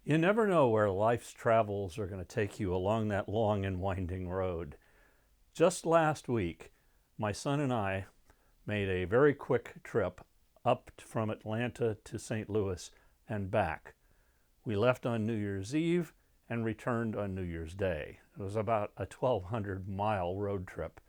You never know where life's travels are going to take you along that long and winding road. Just last week, my son and I made a very quick trip up from Atlanta to St. Louis and back. We left on New Year's Eve and returned on New Year's Day. It was about a 1,200-mile road trip.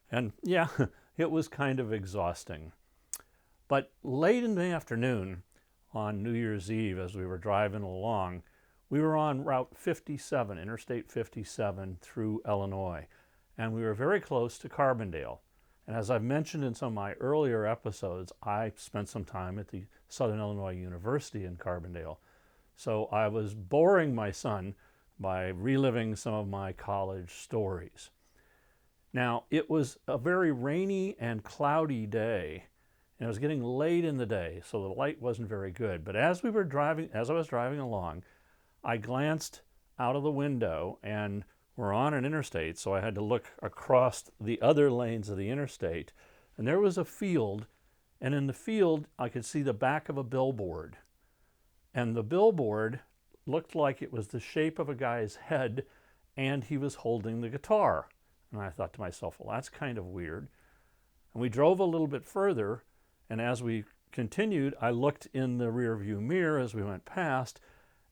And yeah, it was kind of exhausting. But late in the afternoon on New Year's Eve, as we were driving along, we were on Route 57, Interstate 57, through Illinois. And we were very close to Carbondale. And as I've mentioned in some of my earlier episodes, I spent some time at the Southern Illinois University in Carbondale. So I was boring my son by reliving some of my college stories. Now, it was a very rainy and cloudy day, and it was getting late in the day, so the light wasn't very good. But as I was driving along, I glanced out of the window, and we're on an interstate, so I had to look across the other lanes of the interstate, and there was a field, and in the field I could see the back of a billboard. And the billboard looked like it was the shape of a guy's head, and he was holding the guitar. And I thought to myself, well, that's kind of weird. And we drove a little bit further, and as we continued, I looked in the rearview mirror as we went past,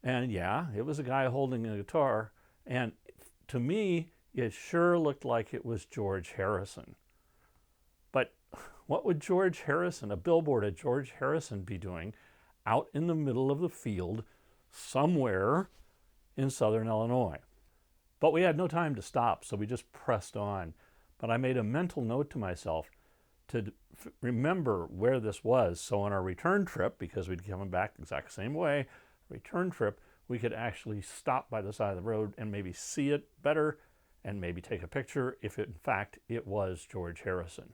and yeah, it was a guy holding a guitar, and to me, it sure looked like it was George Harrison. But what would George Harrison, a billboard of George Harrison, be doing out in the middle of the field somewhere in Southern Illinois? But we had no time to stop, so we just pressed on. But I made a mental note to myself to remember where this was, so on our return trip, because we'd come back the exact same way, return trip, we could actually stop by the side of the road and maybe see it better and maybe take a picture if in fact it was George Harrison.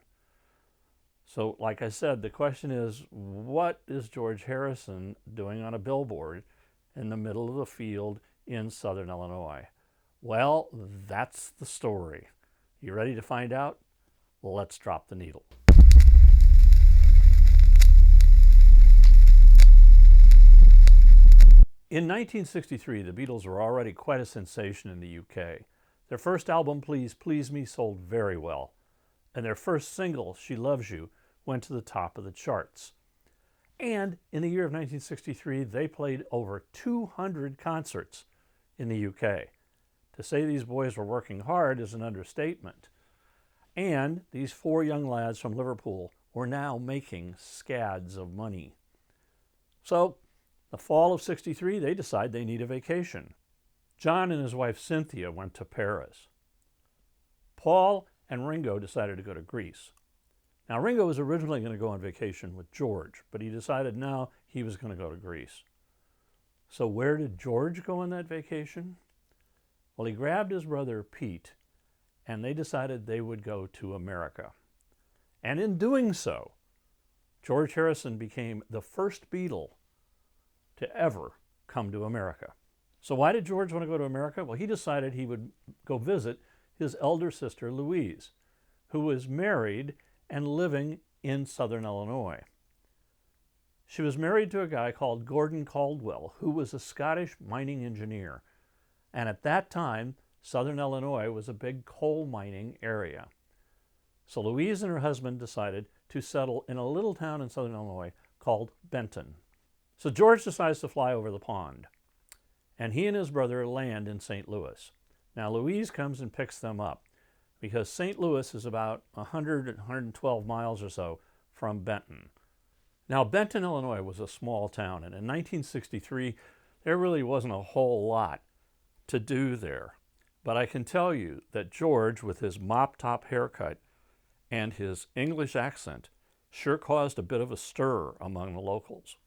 So like I said, the question is, what is George Harrison doing on a billboard in the middle of the field in Southern Illinois? Well, that's the story. You ready to find out? Let's drop the needle. In 1963, the Beatles were already quite a sensation in the UK. Their first album, Please Please Me, sold very well. And their first single, She Loves You, went to the top of the charts. And in the year of 1963, they played over 200 concerts in the UK. To say these boys were working hard is an understatement. And these four young lads from Liverpool were now making scads of money. So, the fall of '63, they decide they need a vacation. John and his wife Cynthia went to Paris. Paul and Ringo decided to go to Greece. Now, Ringo was originally going to go on vacation with George, but he decided now he was going to go to Greece. So where did George go on that vacation? Well, he grabbed his brother Pete, and they decided they would go to America. And in doing so, George Harrison became the first Beatle to ever come to America. So why did George want to go to America? Well, he decided he would go visit his elder sister Louise, who was married and living in Southern Illinois. She was married to a guy called Gordon Caldwell, who was a Scottish mining engineer. And at that time, Southern Illinois was a big coal mining area. So Louise and her husband decided to settle in a little town in Southern Illinois called Benton. So George decides to fly over the pond, and he and his brother land in St. Louis. Now Louise comes and picks them up because St. Louis is about 112 miles or so from Benton. Now Benton, Illinois was a small town, and in 1963 there really wasn't a whole lot to do there. But I can tell you that George, with his mop-top haircut and his English accent, sure caused a bit of a stir among the locals.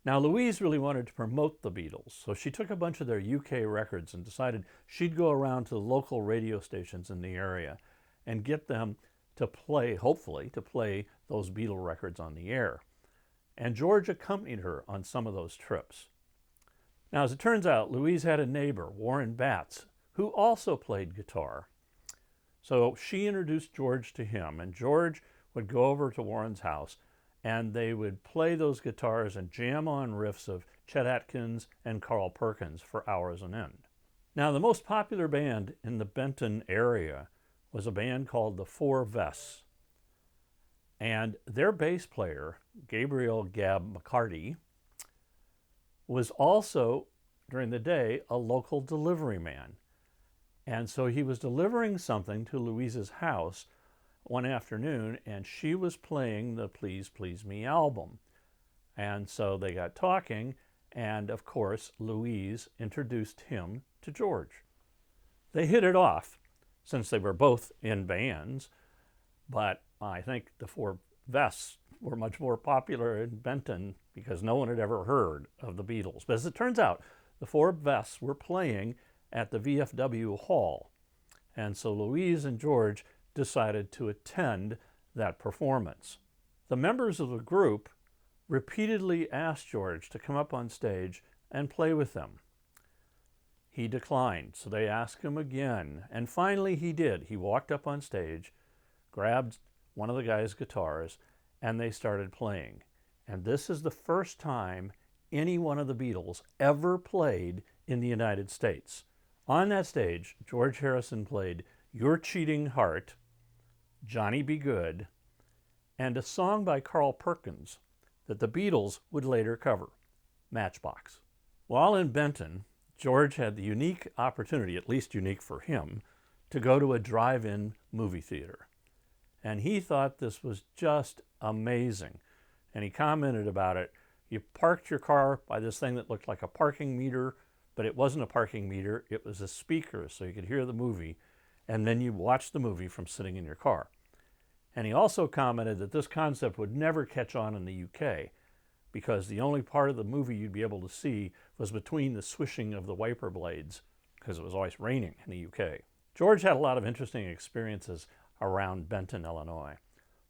Now, Louise really wanted to promote the Beatles, so she took a bunch of their UK records and decided she'd go around to the local radio stations in the area and get them to play, hopefully, to play those Beatle records on the air. And George accompanied her on some of those trips. Now, as it turns out, Louise had a neighbor, Warren Batts, who also played guitar. So she introduced George to him, and George would go over to Warren's house and they would play those guitars and jam on riffs of Chet Atkins and Carl Perkins for hours on end. Now, the most popular band in the Benton area was a band called the Four Vests. And their bass player, Gabriel Gab McCarty, was also, during the day, a local delivery man. And so he was delivering something to Louise's house one afternoon, and she was playing the Please Please Me album. And so they got talking, and of course, Louise introduced him to George. They hit it off, since they were both in bands, but I think the Four Vests were much more popular in Benton because no one had ever heard of the Beatles. But as it turns out, the Four Vests were playing at the VFW Hall. And so Louise and George decided to attend that performance. The members of the group repeatedly asked George to come up on stage and play with them. He declined, so they asked him again, and finally he did. He walked up on stage, grabbed one of the guys' guitars, and they started playing. And this is the first time any one of the Beatles ever played in the United States. On that stage, George Harrison played Your Cheating Heart, Johnny Be Good, and a song by Carl Perkins that the Beatles would later cover, Matchbox. While in Benton, George had the unique opportunity, at least unique for him, to go to a drive-in movie theater. And he thought this was just amazing. And he commented about it. You parked your car by this thing that looked like a parking meter, but it wasn't a parking meter, it was a speaker, so you could hear the movie, and then you watched the movie from sitting in your car. And he also commented that this concept would never catch on in the UK, because the only part of the movie you'd be able to see was between the swishing of the wiper blades, because it was always raining in the UK. George had a lot of interesting experiences around Benton, Illinois.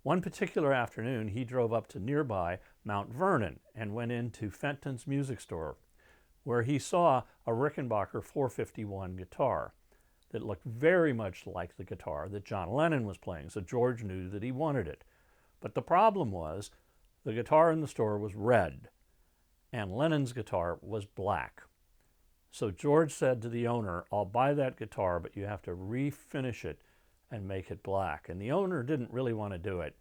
One particular afternoon, he drove up to nearby Mount Vernon and went into Fenton's music store, where he saw a Rickenbacker 451 guitar that looked very much like the guitar that John Lennon was playing, so George knew that he wanted it. But the problem was, the guitar in the store was red, and Lennon's guitar was black. So George said to the owner, I'll buy that guitar, but you have to refinish it and make it black. And the owner didn't really want to do it,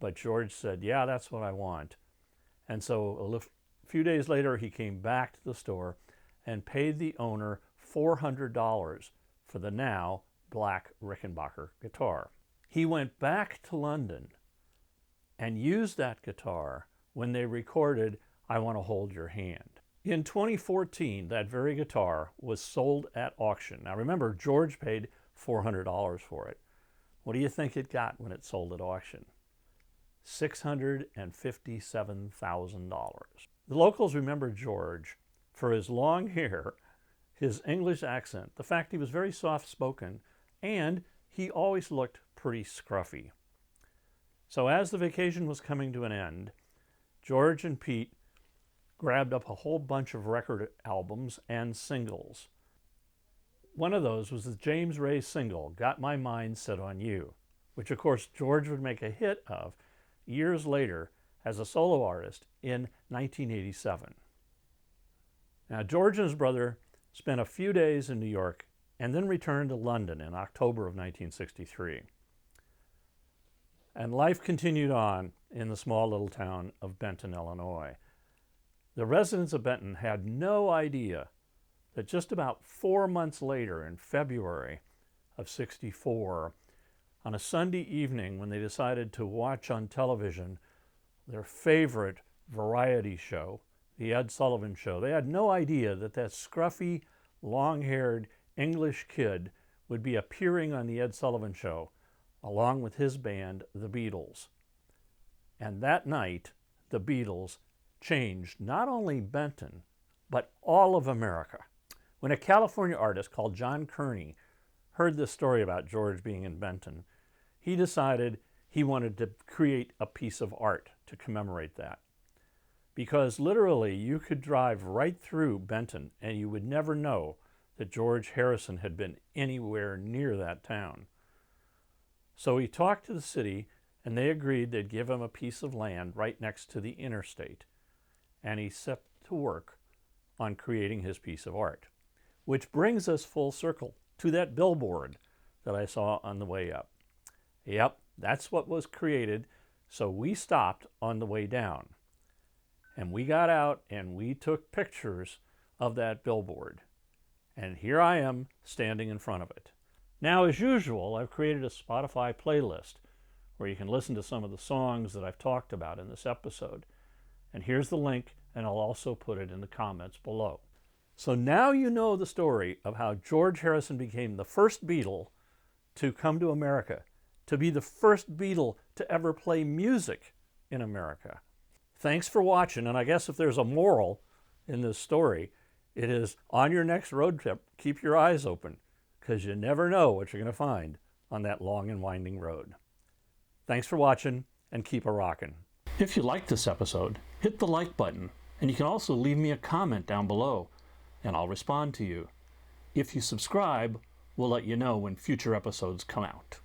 but George said, yeah, that's what I want. And so a few days later, he came back to the store and paid the owner $400 for the now black Rickenbacker guitar. He went back to London and used that guitar when they recorded I Want to Hold Your Hand. In 2014, that very guitar was sold at auction. Now remember, George paid $400 for it. What do you think it got when it sold at auction? $657,000. The locals remember George for his long hair, his English accent, the fact he was very soft-spoken, and he always looked pretty scruffy. So as the vacation was coming to an end, George and Pete grabbed up a whole bunch of record albums and singles. One of those was the James Ray single, Got My Mind Set on You, which of course George would make a hit of years later as a solo artist in 1987. Now George and his brother spent a few days in New York and then returned to London in October of 1963. And life continued on in the small little town of Benton, Illinois. The residents of Benton had no idea that just about 4 months later, in February of '64, on a Sunday evening when they decided to watch on television their favorite variety show, the Ed Sullivan Show, they had no idea that that scruffy, long-haired English kid would be appearing on the Ed Sullivan Show along with his band, the Beatles. And that night, the Beatles changed not only Benton, but all of America. When a California artist called John Kearney heard this story about George being in Benton, he decided he wanted to create a piece of art to commemorate that. Because literally, you could drive right through Benton and you would never know that George Harrison had been anywhere near that town. So he talked to the city and they agreed they'd give him a piece of land right next to the interstate. And he set to work on creating his piece of art. Which brings us full circle to that billboard that I saw on the way up. Yep, that's what was created, so we stopped on the way down. And we got out and we took pictures of that billboard. And here I am standing in front of it. Now, as usual, I've created a Spotify playlist where you can listen to some of the songs that I've talked about in this episode. And here's the link, and I'll also put it in the comments below. So now you know the story of how George Harrison became the first Beatle to come to America, to be the first Beatle to ever play music in America. Thanks for watching, and I guess if there's a moral in this story, it is on your next road trip, keep your eyes open, because you never know what you're going to find on that long and winding road. Thanks for watching, and keep a-rockin'. If you liked this episode, hit the like button, and you can also leave me a comment down below, and I'll respond to you. If you subscribe, we'll let you know when future episodes come out.